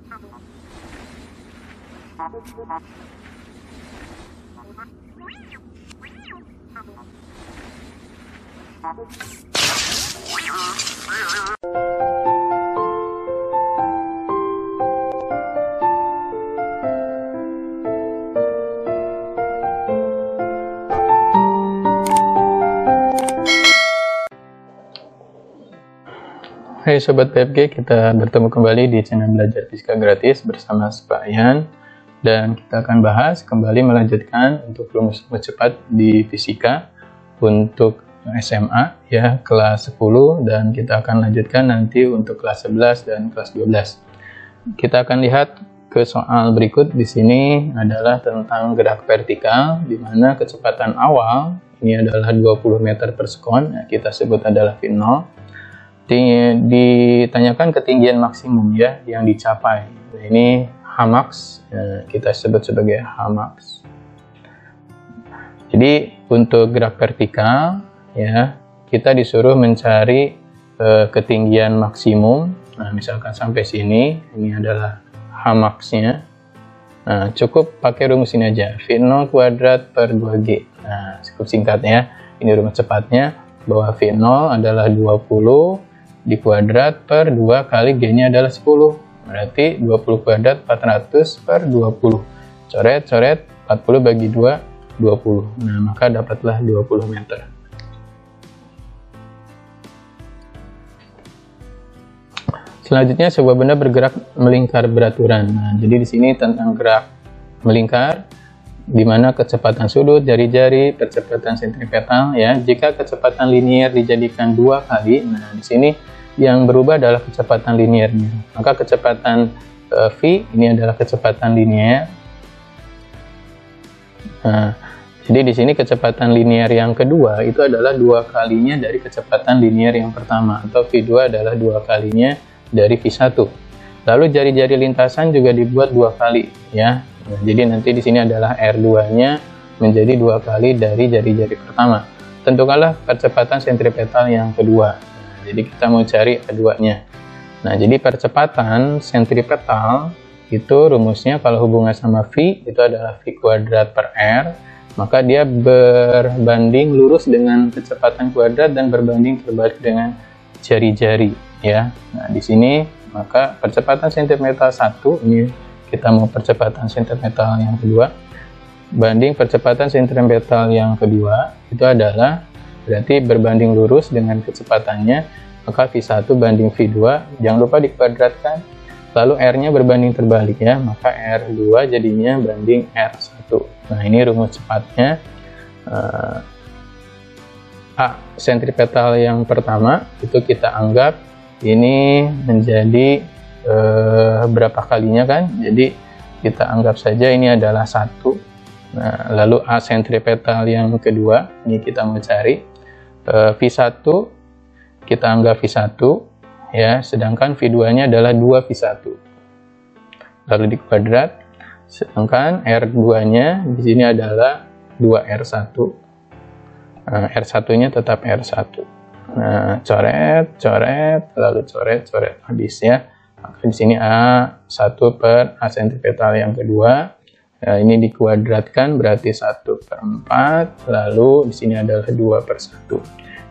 Hai Sobat PFG, kita bertemu kembali di channel Belajar Fisika Gratis bersama Pak Ian, dan kita akan bahas kembali melanjutkan untuk rumus-rumus cepat di fisika untuk SMA ya, kelas 10, dan kita akan lanjutkan nanti untuk kelas 11 dan kelas 12. Kita akan lihat ke soal berikut. Di sini adalah tentang gerak vertikal, di mana kecepatan awal ini adalah 20 meter per sekon, ya, kita sebut adalah V0. Ditanyakan ketinggian maksimum ya yang dicapai. Nah, ini Hmax, ya, kita sebut sebagai Hmax. Jadi untuk gerak vertikal ya, kita disuruh mencari ketinggian maksimum. Nah, misalkan sampai sini, ini adalah Hmax-nya. Nah, cukup pakai rumus ini aja, V0 kuadrat per 2G. Nah, cukup singkatnya, ini rumus cepatnya, bahwa V0 adalah 20 dikuadrat per 2 kali G-nya adalah 10. Berarti 20 kuadrat 400 per 20. Coret-coret, 40 bagi 2, 20. Nah, maka dapatlah 20 meter. Selanjutnya, sebuah benda bergerak melingkar beraturan. Nah, jadi di sini tentang gerak melingkar, di mana kecepatan sudut, jari-jari, percepatan sentripetal ya. Jika kecepatan linier dijadikan 2 kali, nah di sini yang berubah adalah kecepatan liniernya. Maka kecepatan V ini adalah kecepatan linier. Nah, jadi di sini kecepatan linier yang kedua itu adalah 2 kalinya dari kecepatan linier yang pertama, atau V2 adalah 2 kalinya dari V1. Lalu jari-jari lintasan juga dibuat 2 kali ya. Nah, jadi nanti di sini adalah R2-nya menjadi 2 kali dari jari-jari pertama. Tentukanlah percepatan sentripetal yang kedua. Nah, jadi kita mau cari R2-nya. Nah, jadi percepatan sentripetal itu rumusnya kalau hubungan sama V itu adalah V kuadrat per R, maka dia berbanding lurus dengan kecepatan kuadrat dan berbanding terbalik dengan jari-jari ya. Nah, di sini maka percepatan sentripetal 1 ini kita mau percepatan sentripetal yang kedua banding percepatan sentripetal yang kedua itu adalah berarti berbanding lurus dengan kecepatannya, maka V1 banding V2, jangan lupa dikuadratkan, lalu R-nya berbanding terbalik ya, maka R2 jadinya banding R1. Nah, ini rumus cepatnya. Sentripetal yang pertama itu kita anggap ini menjadi berapa kalinya kan, jadi kita anggap saja ini adalah 1. Nah, lalu A sentripetal yang kedua ini kita mau cari V1, kita anggap V1 ya, sedangkan V2 nya adalah 2V1, lalu dikuadrat, sedangkan R2 nya di sini adalah 2R1. Nah, R1 nya tetap R1. Nah, coret, coret, lalu coret, coret, habis ya. Maka di sini A1 per A sentripetal yang kedua, ya, ini dikuadratkan berarti 1/4, lalu di sini adalah 2/1.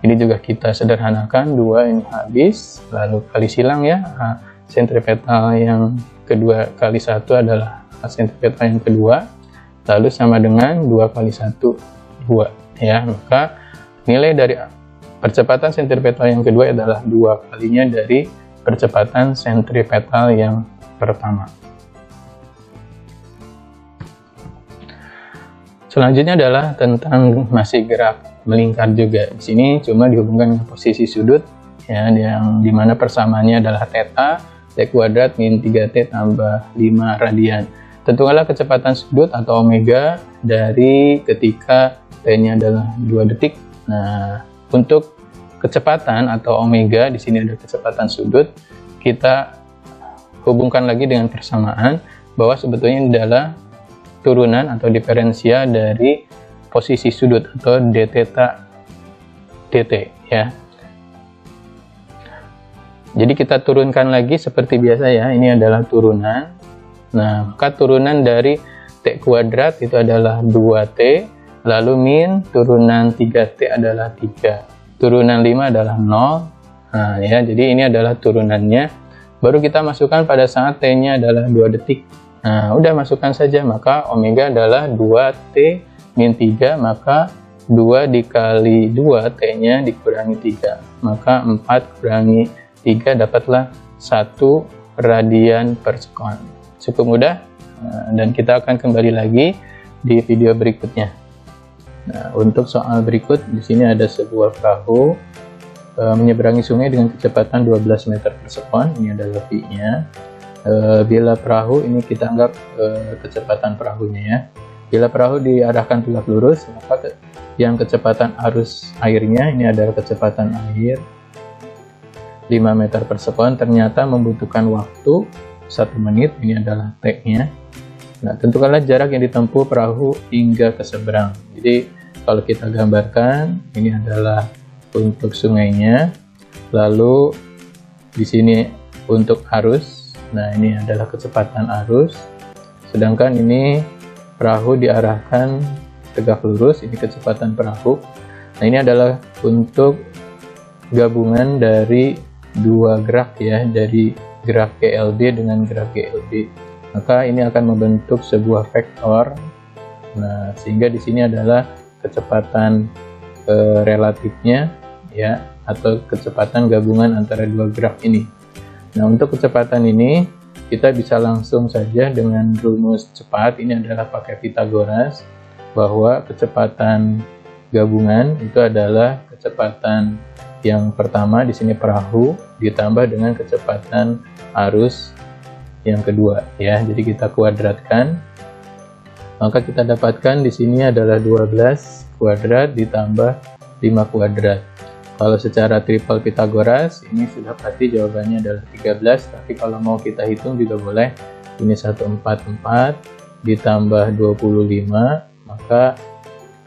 Ini juga kita sederhanakan, 2 ini habis, lalu kali silang ya, A sentripetal yang kedua kali 1 adalah A sentripetal yang kedua, lalu sama dengan 2 kali 1, 2 ya. Maka nilai dari percepatan sentripetal yang kedua adalah 2 kalinya dari percepatan sentripetal yang pertama. Selanjutnya adalah tentang masih gerak melingkar juga. Di sini cuma dihubungkan dengan posisi sudut ya, yang dimana persamaannya adalah theta, T kuadrat min 3T tambah 5 radian. Tentukanlah kecepatan sudut atau omega dari ketika T-nya adalah 2 detik. Nah, untuk kecepatan atau omega, di sini ada kecepatan sudut, kita hubungkan lagi dengan persamaan bahwa sebetulnya ini adalah turunan atau diferensial dari posisi sudut atau d theta dt ya. Jadi kita turunkan lagi seperti biasa ya, ini adalah turunan. Nah, maka turunan dari T kuadrat itu adalah 2T, lalu min turunan 3T adalah 3, turunan 5 adalah 0. Nah ya, jadi ini adalah turunannya. Baru kita masukkan pada saat T-nya adalah 2 detik. Nah, udah masukkan saja, maka omega adalah 2T min 3, maka 2 dikali 2 T-nya dikurangi 3, maka 4 kurangi 3 dapatlah 1 radian per sekon. Cukup mudah, dan kita akan kembali lagi di video berikutnya. Nah, untuk soal berikut, di sini ada sebuah perahu menyeberangi sungai dengan kecepatan 12 meter per sekon. Ini adalah V-nya. Bila perahu, ini kita anggap kecepatan perahunya ya. Bila perahu diarahkan tegak lurus, maka yang kecepatan arus airnya, ini adalah kecepatan air 5 meter per sekon, ternyata membutuhkan waktu 1 menit, ini adalah T-nya. Nah, tentukanlah jarak yang ditempuh perahu hingga ke seberang. Jadi, kalau kita gambarkan, ini adalah untuk sungainya, lalu di sini untuk arus. Nah, ini adalah kecepatan arus, sedangkan ini perahu diarahkan tegak lurus, ini kecepatan perahu. Nah, ini adalah untuk gabungan dari dua gerak ya, dari gerak GLB dengan gerak GLB, maka ini akan membentuk sebuah vektor. Nah, sehingga di sini adalah kecepatan relatifnya ya, atau kecepatan gabungan antara dua gerak ini. Nah, untuk kecepatan ini kita bisa langsung saja dengan rumus cepat. Ini adalah pakai Pythagoras, bahwa kecepatan gabungan itu adalah kecepatan yang pertama di sini perahu ditambah dengan kecepatan arus yang kedua ya. Jadi kita kuadratkan, maka kita dapatkan di sini adalah 12 kuadrat ditambah 5 kuadrat. Kalau secara triple Pythagoras ini sudah pasti jawabannya adalah 13, tapi kalau mau kita hitung juga boleh. Ini 144 ditambah 25, maka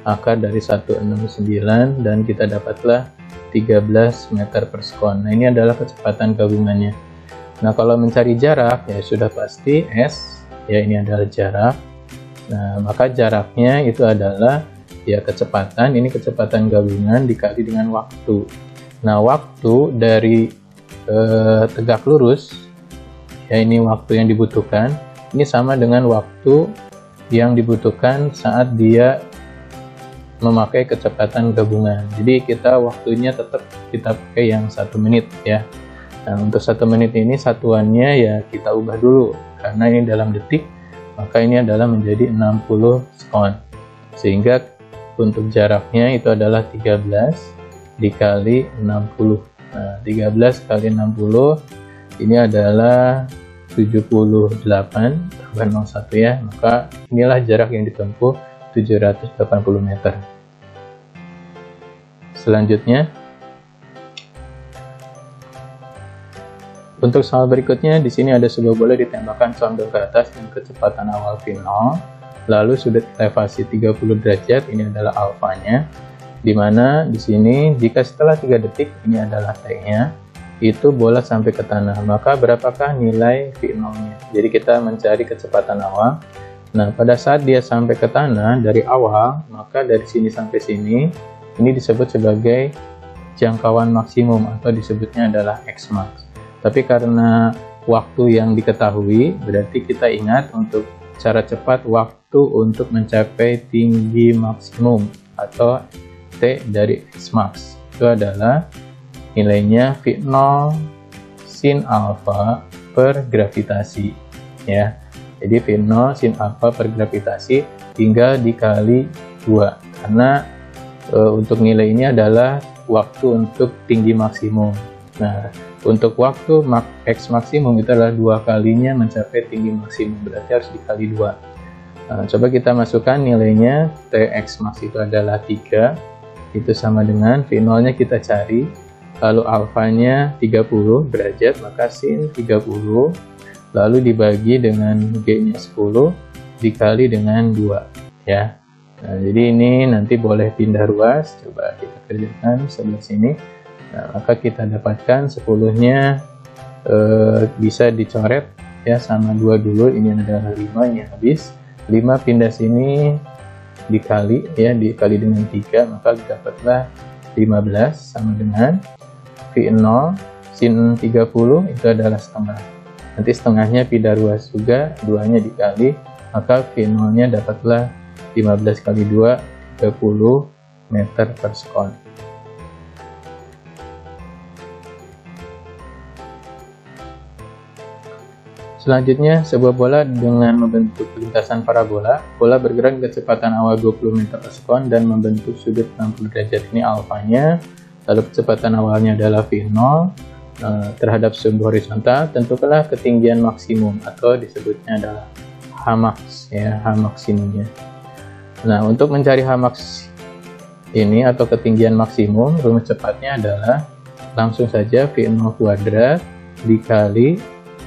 akar dari 169, dan kita dapatlah 13 meter per sekon. Nah, ini adalah kecepatan gabungannya. Nah, kalau mencari jarak ya sudah pasti S ya, ini adalah jarak. Nah, maka jaraknya itu adalah ya kecepatan, ini kecepatan gabungan dikali dengan waktu. Nah, waktu dari tegak lurus ya, ini waktu yang dibutuhkan, ini sama dengan waktu yang dibutuhkan saat dia memakai kecepatan gabungan. Jadi kita waktunya tetap kita pakai yang 1 menit ya. Nah, untuk 1 menit ini satuannya ya kita ubah dulu, karena ini dalam detik, maka ini adalah menjadi 60 sekon. Sehingga untuk jaraknya itu adalah 13 dikali 60. Nah, 13 kali 60 ini adalah 78 tambah 01 ya, maka inilah jarak yang ditempuh, 780 meter. Selanjutnya, untuk soal berikutnya, di sini ada sebuah bola ditembakkan condong ke atas dengan kecepatan awal V0, lalu sudut elevasi 30 derajat, ini adalah alfanya, di mana di sini jika setelah 3 detik, ini adalah T-nya, itu bola sampai ke tanah, maka berapakah nilai V0-nya? Jadi kita mencari kecepatan awal. Nah, pada saat dia sampai ke tanah dari awal, maka dari sini sampai sini, ini disebut sebagai jangkauan maksimum atau disebutnya adalah Xmax. Tapi karena waktu yang diketahui, berarti kita ingat untuk cara cepat waktu untuk mencapai tinggi maksimum atau T dari Xmax. Itu adalah nilainya V0 sin alfa per gravitasi ya. Jadi V0 sin alfa per gravitasi tinggal dikali 2, karena untuk nilai ini adalah waktu untuk tinggi maksimum. Nah, untuk waktu X maksimum itu adalah 2 kalinya mencapai tinggi maksimum, berarti harus dikali 2. Nah, coba kita masukkan nilainya. Tx max itu adalah 3, itu sama dengan V0 nya kita cari, lalu alfanya 30 derajat, maka sin 30 lalu dibagi dengan G-nya 10 dikali dengan 2 ya. Nah, jadi ini nanti boleh pindah ruas, coba kita kerjakan sebelah sini. Nah, maka kita dapatkan 10-nya bisa dicoret ya, sama 2 dulu, ini adalah 5, ini habis 5, pindah sini dikali ya, dikali dengan 3, maka dapatlah 15 sama dengan V0 sin 30 itu adalah setengah. Nanti setengahnya Pythagoras juga, 2-nya dikali, maka V0 nya dapatlah 15 kali 2 30 meter per sekon. Selanjutnya, sebuah bola dengan membentuk lintasan parabola. Bola bergerak dengan kecepatan awal 20 meter per sekon dan membentuk sudut 60 derajat. Ini alfanya. Lalu kecepatan awalnya adalah V0 terhadap sumbu horizontal. Tentukanlah ketinggian maksimum atau disebutnya adalah Hmax ya, H maksimumnya. Nah, untuk mencari Hmax ini atau ketinggian maksimum, rumus cepatnya adalah langsung saja V0 kuadrat dikali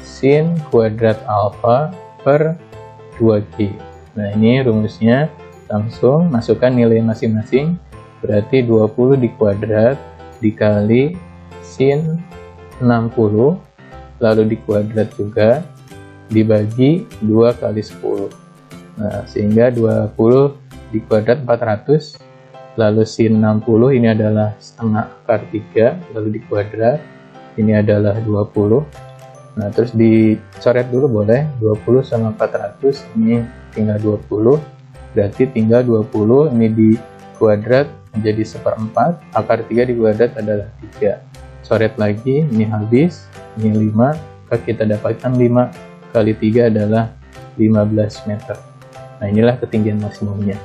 sin kuadrat alfa per 2G. Nah, ini rumusnya, langsung masukkan nilai masing-masing, berarti 20 dikuadrat dikali sin 60, lalu dikuadrat juga, dibagi 2 kali 10. Nah, sehingga 20 dikuadrat 400, lalu sin 60 ini adalah setengah akar 3, lalu dikuadrat, ini adalah 20. Nah, terus dicoret dulu boleh, 20 sama 400, ini tinggal 20, berarti tinggal 20, ini dikuadrat menjadi 1/4, akar 3 dikuadrat adalah 3. Coret lagi, ini habis, ini 5, maka kita dapatkan 5 kali 3 adalah 15 meter. Nah, inilah ketinggian maksimumnya.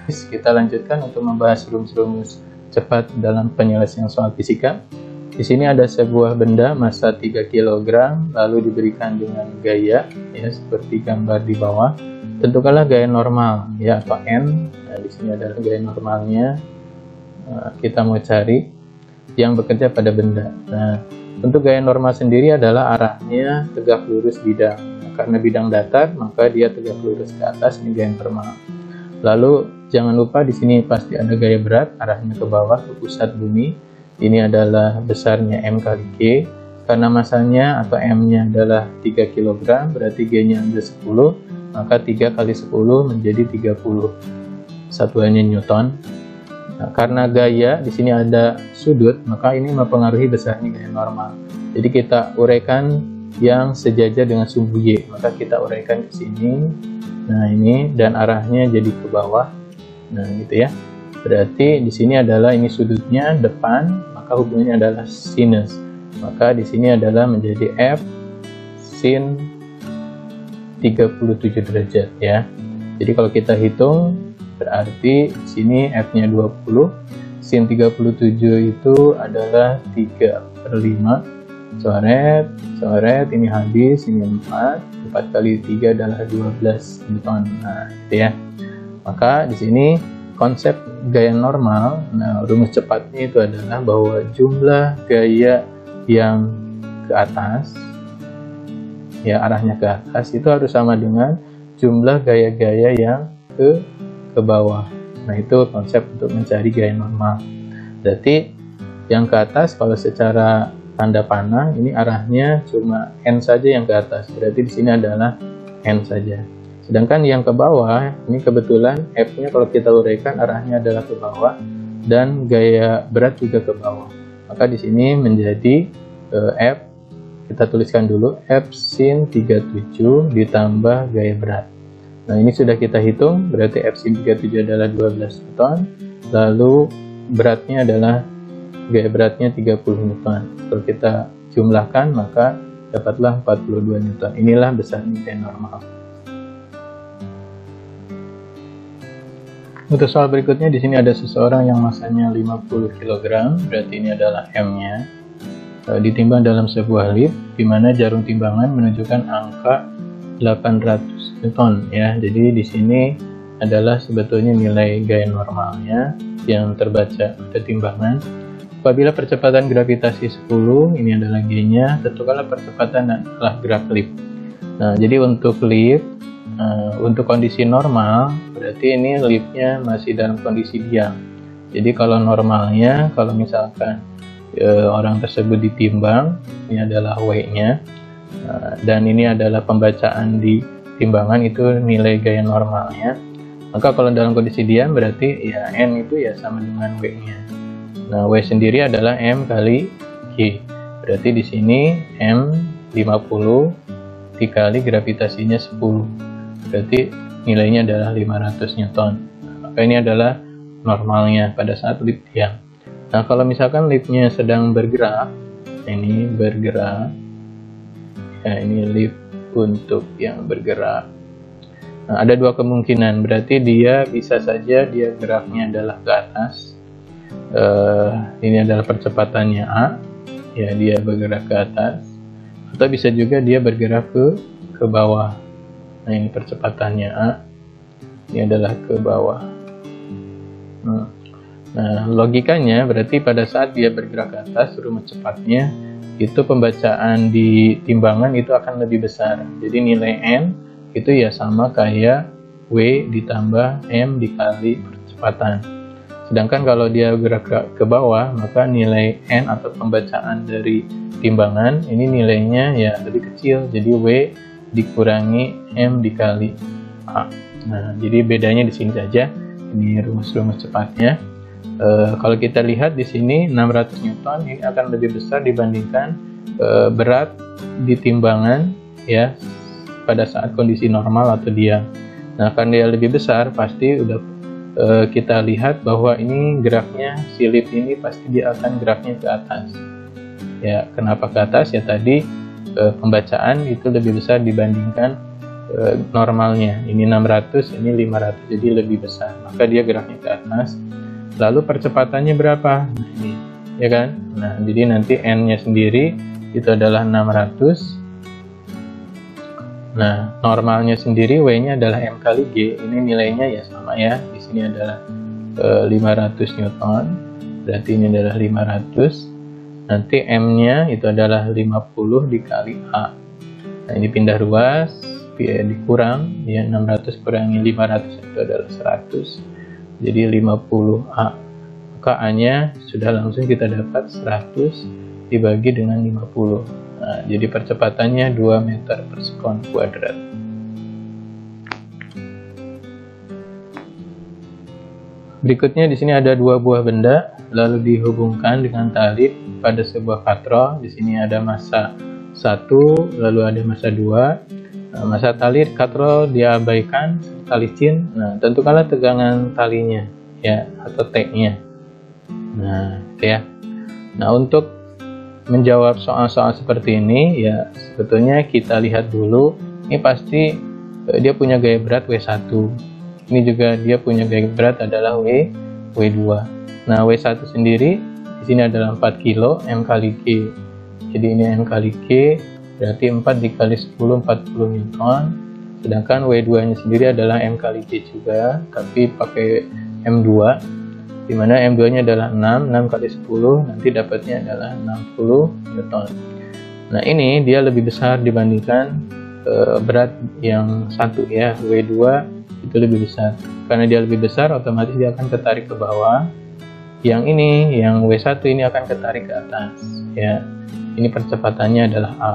Kita lanjutkan untuk membahas rumus-rumus cepat dalam penyelesaian soal fisika. Di sini ada sebuah benda massa 3 kg lalu diberikan dengan gaya ya, seperti gambar di bawah. Tentukanlah gaya normal ya, atau N. Nah, di sini adalah gaya normalnya. Kita mau cari yang bekerja pada benda. Nah, untuk gaya normal sendiri adalah arahnya tegak lurus bidang. Nah, karena bidang datar, maka dia tegak lurus ke atas, ini gaya normal. Lalu jangan lupa di sini pasti ada gaya berat, arahnya ke bawah ke pusat bumi. Ini adalah besarnya M kali G, karena masanya atau M-nya adalah 3 kg, berarti G-nya ada 10, maka 3 kali 10 menjadi 30 satuannya Newton. Nah, karena gaya di sini ada sudut, maka ini mempengaruhi besarnya gaya normal. Jadi kita uraikan yang sejajar dengan sumbu Y, maka kita uraikan ke sini. Nah, ini dan arahnya jadi ke bawah. Nah, gitu ya. Berarti di sini adalah ini sudutnya depan, maka hubungannya adalah sinus. Maka di sini adalah menjadi F sin 37 derajat ya. Jadi kalau kita hitung berarti di sini F-nya 20, sin 37 itu adalah 3/5. Coret, ini habis, ini 4 kali 3 adalah 12 Newton. Nah, gitu ya. Maka di sini konsep gaya normal, nah rumus cepatnya itu adalah bahwa jumlah gaya yang ke atas, ya arahnya ke atas, itu harus sama dengan jumlah gaya-gaya yang ke bawah. Nah, itu konsep untuk mencari gaya normal. Berarti yang ke atas kalau secara tanda panah, ini arahnya cuma N saja yang ke atas, berarti di sini adalah N saja. Sedangkan yang ke bawah, ini kebetulan F-nya kalau kita uraikan arahnya adalah ke bawah dan gaya berat juga ke bawah. Maka di sini menjadi F, kita tuliskan dulu, F sin 37 ditambah gaya berat. Nah, ini sudah kita hitung, berarti F sin 37 adalah 12 Newton, lalu beratnya adalah, gaya beratnya 30 Newton. Kalau kita jumlahkan, maka dapatlah 42 Newton. Inilah besarnya gaya normal. Untuk soal berikutnya, di sini ada seseorang yang masanya 50 kg, berarti ini adalah M-nya, ditimbang dalam sebuah lift, di mana jarum timbangan menunjukkan angka 800 Newton ya. Jadi di sini adalah sebetulnya nilai gaya normalnya yang terbaca pada timbangan. Apabila percepatan gravitasi 10, ini adalah G-nya, tentukanlah percepatan adalah gerak lift. Nah, jadi untuk lift, untuk kondisi normal, berarti ini liftnya masih dalam kondisi diam. Jadi kalau normalnya, kalau misalkan orang tersebut ditimbang, ini adalah W-nya, dan ini adalah pembacaan di timbangan, itu nilai gaya normalnya. Maka kalau dalam kondisi diam berarti ya N itu ya sama dengan W-nya. Nah, W sendiri adalah M kali G. Berarti di sini M 50 dikali gravitasinya 10. Berarti nilainya adalah 500 Newton. Maka ini adalah normalnya pada saat lip diam. Nah, kalau misalkan lipnya sedang bergerak, ini bergerak, ya ini lip untuk yang bergerak. Nah, ada dua kemungkinan, berarti dia bisa saja dia geraknya adalah ke atas. Ini adalah percepatannya A, ya dia bergerak ke atas, atau bisa juga dia bergerak ke bawah. Nah, ini percepatannya A, ini adalah ke bawah. Nah, logikanya berarti pada saat dia bergerak ke atas, rumus cepatnya itu pembacaan di timbangan itu akan lebih besar. Jadi nilai N itu ya sama kayak W ditambah M dikali percepatan. Sedangkan kalau dia bergerak ke bawah, maka nilai N atau pembacaan dari timbangan ini nilainya ya lebih kecil. Jadi W dikurangi M dikali A. Nah, jadi bedanya di sini saja. Ini rumus-rumus cepatnya. Kalau kita lihat di sini 600 Newton ini akan lebih besar dibandingkan berat di timbangan ya pada saat kondisi normal atau diam. Nah, karena dia lebih besar, pasti udah kita lihat bahwa ini geraknya, si lip ini pasti dia akan geraknya ke atas. Ya, kenapa ke atas? Ya tadi pembacaan itu lebih besar dibandingkan normalnya. Ini 600, ini 500, jadi lebih besar. Maka dia geraknya ke atas. Lalu percepatannya berapa? Nah, ini, ya kan? Nah, jadi nanti N-nya sendiri itu adalah 600. Nah, normalnya sendiri W-nya adalah M kali G. Ini nilainya ya sama ya. Di sini adalah 500 Newton. Berarti ini adalah 500. Nanti M-nya itu adalah 50 dikali A. Nah, ini pindah ruas, ya, dikurang, ya 600 kurangi 500 itu adalah 100. Jadi 50A. Maka A-nya sudah langsung kita dapat 100 dibagi dengan 50. Nah, jadi percepatannya 2 meter per sekon kuadrat. Berikutnya di sini ada dua buah benda lalu dihubungkan dengan tali pada sebuah katrol. Di sini ada massa 1, lalu ada massa 2. Nah, massa tali katrol diabaikan tali cin. Nah, tentukanlah tegangan talinya ya atau T-nya. Nah, ya. Nah, untuk menjawab soal-soal seperti ini ya sebetulnya kita lihat dulu. Ini pasti dia punya gaya berat W1. Ini juga dia punya gaya berat adalah W2. Nah, W1 sendiri di sini adalah 4 kilo M kali G. Jadi ini M kali G berarti 4 dikali 10 40 Newton. Sedangkan W2 nya sendiri adalah M kali G juga, tapi pakai M2, dimana M2 nya adalah 6 kali 10, nanti dapatnya adalah 60 Newton. Nah, ini dia lebih besar dibandingkan berat yang satu ya, W2 itu lebih besar. Karena dia lebih besar, otomatis dia akan ketarik ke bawah. Yang ini, yang W1 ini akan ketarik ke atas ya. Ini percepatannya adalah A.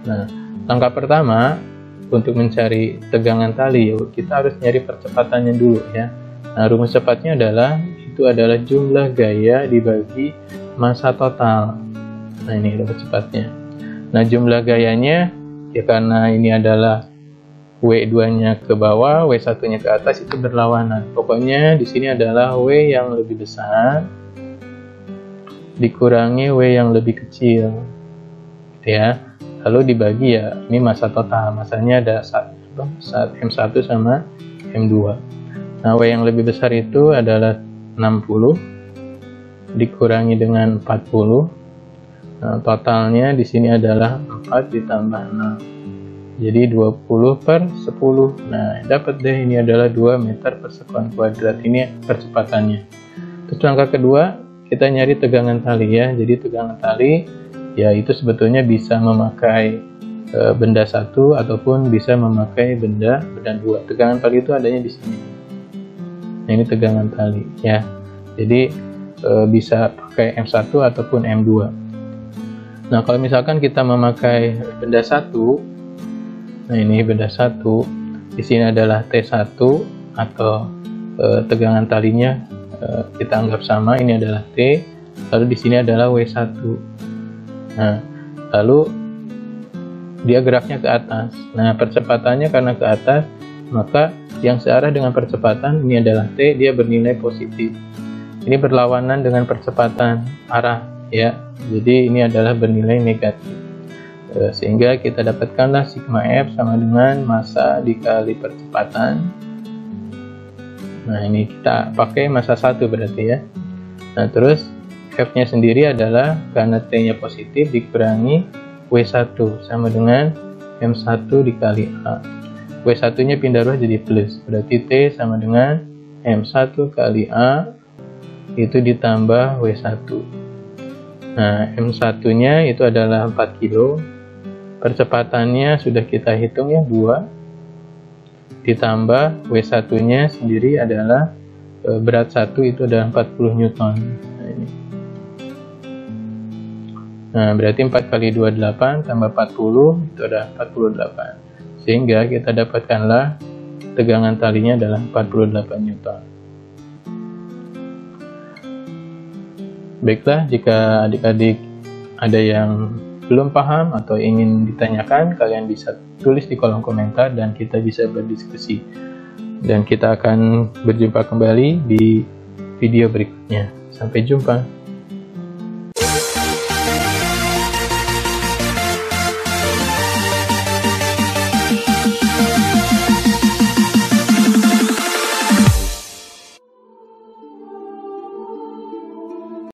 Nah, langkah pertama untuk mencari tegangan tali, kita harus nyari percepatannya dulu ya. Nah, rumus cepatnya itu adalah jumlah gaya dibagi massa total. Nah, ini rumus cepatnya. Nah, jumlah gayanya ya karena ini adalah W2-nya ke bawah, W1-nya ke atas, itu berlawanan. Pokoknya di sini adalah W yang lebih besar dikurangi W yang lebih kecil, gitu ya. Lalu dibagi ya, ini massa total, massanya ada saat M1 sama M2. Nah, W yang lebih besar itu adalah 60 dikurangi dengan 40. Nah, totalnya di sini adalah 4 ditambah 6. Jadi 20 per 10. Nah, dapat deh ini adalah 2 meter per sekon kuadrat. Ini percepatannya. Terus langkah kedua, kita nyari tegangan tali ya. Jadi tegangan tali ya itu sebetulnya bisa memakai benda satu ataupun bisa memakai benda dua. Tegangan tali itu adanya di sini. Nah, ini tegangan tali ya. Jadi bisa pakai M1 ataupun M2. Nah, kalau misalkan kita memakai benda 1, nah ini benda 1, di sini adalah T1 atau tegangan talinya kita anggap sama, ini adalah T, lalu di sini adalah W1. Nah, lalu dia geraknya ke atas. Nah, percepatannya karena ke atas, maka yang searah dengan percepatan ini adalah T, dia bernilai positif. Ini berlawanan dengan percepatan arah, ya. Jadi ini adalah bernilai negatif. Sehingga kita dapatkanlah sigma F sama dengan massa dikali percepatan. Nah, ini kita pakai massa 1 berarti ya. Nah, terus F-nya sendiri adalah karena T-nya positif dikurangi W1 sama dengan M1 dikali A. W1-nya pindah ruas jadi plus, berarti T sama dengan M1 kali A itu ditambah W1. Nah, M1-nya itu adalah 4 kilo. Percepatannya sudah kita hitung ya, 2. Ditambah W1-nya sendiri adalah berat 1 itu adalah 40 Newton. Nah, ini. Nah, berarti 4 kali 28 tambah 40 itu adalah 48. Sehingga kita dapatkanlah tegangan talinya adalah 48 Newton. Baiklah, jika adik-adik ada yang belum paham atau ingin ditanyakan, kalian bisa tulis di kolom komentar dan kita bisa berdiskusi. Dan kita akan berjumpa kembali di video berikutnya. Sampai jumpa.